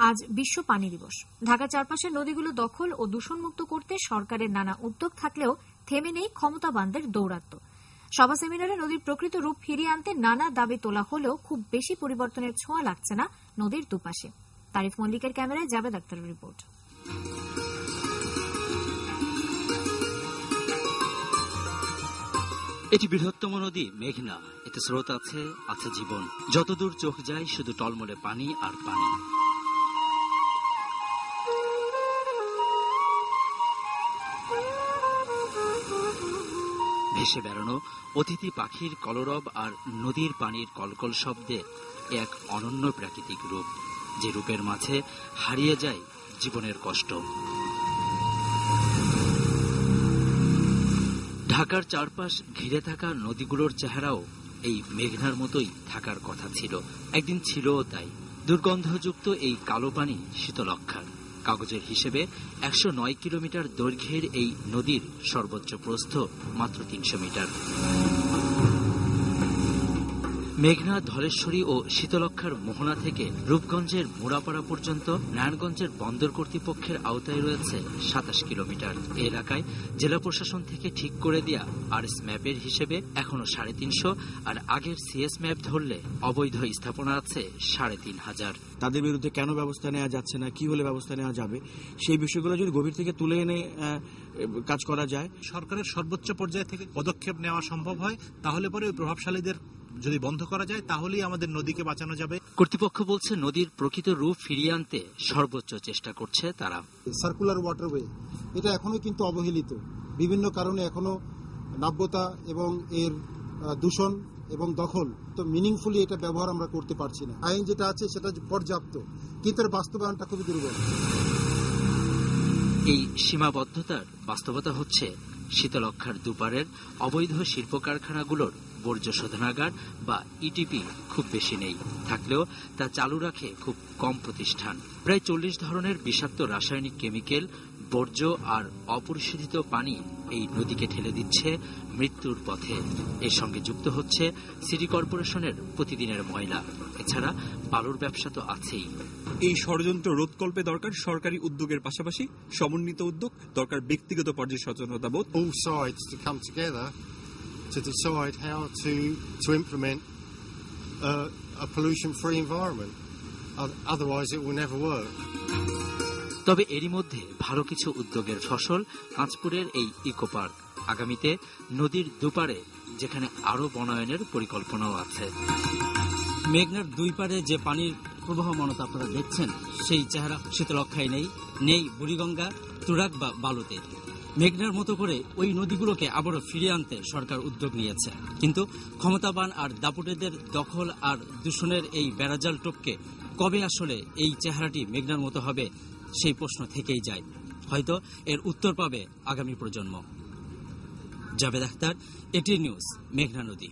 আজ বিশ্ব পানি দিবস। ঢাকার চারপাশের নদীগুলো দখল ও দূষণমুক্ত করতে সরকারের নানা উদ্যোগ থাকলেও থেমে নেই ক্ষমতাবানদের দৌরাত্ম্য। সভা সেমিনারে নদীর প্রকৃত রূপ ফিরিয়ে আনতে নানা দাবি তোলা হলেও খুব বেশি পরিবর্তনের ছোঁয়া লাগছে না নদীর দুপাশে। তারিফ মল্লিকের ক্যামেরায় জাবেদ আক্তারের রিপোর্ট। এটি বৃহত্তম নদী মেঘনা। এতে স্রোত আছে, আছে জীবন। যতদূর চোখ যায় শুধু টলমলে পানি আর পানি। ভেসে বেড়ানো অতিথি পাখির কলরব আর নদীর পানির কলকল শব্দে এক অনন্য প্রাকৃতিক রূপ, যে রূপের মাঝে হারিয়ে যায় জীবনের কষ্ট। ঢাকার চারপাশ ঘিরে থাকা নদীগুলোর চেহারাও এই মেঘনার মতোই থাকার কথা ছিল, একদিন ছিলও তাই। দুর্গন্ধযুক্ত এই কালো পানি শীতলক্ষার। কাগজের হিসেবে 109 কিলোমিটার দৈর্ঘ্যের এই নদীর সর্বোচ্চ প্রস্থ মাত্র 300 মিটার। মেঘনা, ধলেশ্বরী ও শীতলক্ষার মোহনা থেকে রূপগঞ্জের মুড়াপাড়া পর্যন্ত নারায়ণগঞ্জের বন্দর কর্তৃপক্ষের আওতায় রয়েছে 27 কিলোমিটার। এ এলাকায় জেলা প্রশাসন থেকে ঠিক করে দেয়া আরএস ম্যাপের হিসেবে এখনো 350, আর আগের সিএস ম্যাপ ধরলে অবৈধ স্থাপনা আছে 3500। তাদের বিরুদ্ধে কেন ব্যবস্থা নেওয়া যাচ্ছে না, কি হলে ব্যবস্থা নেওয়া যাবে, সেই বিষয়গুলো যদি গভীর থেকে তুলে এনে কাজ করা যায়, সরকারের সর্বোচ্চ পর্যায় থেকে পদক্ষেপ নেওয়া সম্ভব হয়, তাহলে পরে ওই প্রভাবশালীদের যদি বন্ধ করা যায় তাহলেই আমাদের নদীকে বাঁচানো যাবে। কর্তৃপক্ষ বলছে নদীর প্রকৃত রূপ ফিরিয়ে আনতে সর্বোচ্চ চেষ্টা করছে তারা। সার্কুলার ওয়াটারওয়ে এটা এখনো কিন্তু অবহেলিত, বিভিন্ন কারণে এখনো নাব্যতা এবং এর দূষণ এবং দখল তো মিনিংফুলি এটা ব্যবহার আমরা করতে পারছি না। আইন যেটা আছে সেটা পর্যাপ্ত, কিন্তু এর বাস্তবায়নটা খুবই দুর্বল। এই সীমাবদ্ধতার বাস্তবতা হচ্ছে শীতলক্ষার দুপারের অবৈধ শিল্প কারখানাগুলোর বর্জ্য শোধনাগার বা ইটিপি খুব বেশি নেই, থাকলেও তা চালু রাখে খুব কম প্রতিষ্ঠান। প্রায় 40 ধরনের বিষাক্ত রাসায়নিক কেমিক্যাল, বর্জ্য আর অপরিশোধিত পানি এই নদীকে ঠেলে দিচ্ছে মৃত্যুর পথে। এর সঙ্গে যুক্ত হচ্ছে সিটি কর্পোরেশনের প্রতিদিনের ময়লা। এছাড়া বালুর ব্যবসা তো আছেই। এই ষড়যন্ত্র রোধকল্পে দরকার সরকারি উদ্যোগের পাশাপাশি সমন্বিত উদ্যোগ, দরকার ব্যক্তিগত পর্যায়ে সচেতনতাবোধ। All sides to come together to decide how to implement a pollution-free environment. Otherwise it will never work. তবে এরই মধ্যে ভালো কিছু উদ্যোগের ফসল কাঁচপুরের এই ইকো পার্ক। আগামীতে নদীর দুপারে যেখানে আরো বনায়নের পরিকল্পনাও আছে। মেঘনার দুই পারে যে পানির প্রবাহমানতা আপনারা দেখছেন, সেই চেহারা শীতলক্ষায় নেই, নেই বুড়িগঙ্গা, তুরাগ বা বালুতে। মেঘনার মতো করে ওই নদীগুলোকে আবারও ফিরিয়ে আনতে সরকার উদ্যোগ নিয়েছে, কিন্তু ক্ষমতাবান আর দাপুটেদের দখল আর দূষণের এই বেড়াজাল টপকে কবে আসলে এই চেহারাটি মেঘনার মতো হবে, সেই প্রশ্ন থেকেই যায়। হয়তো এর উত্তর পাবে আগামী প্রজন্ম। জাবেদ আখতার, এটিএন নিউজ, মেঘনা নদী।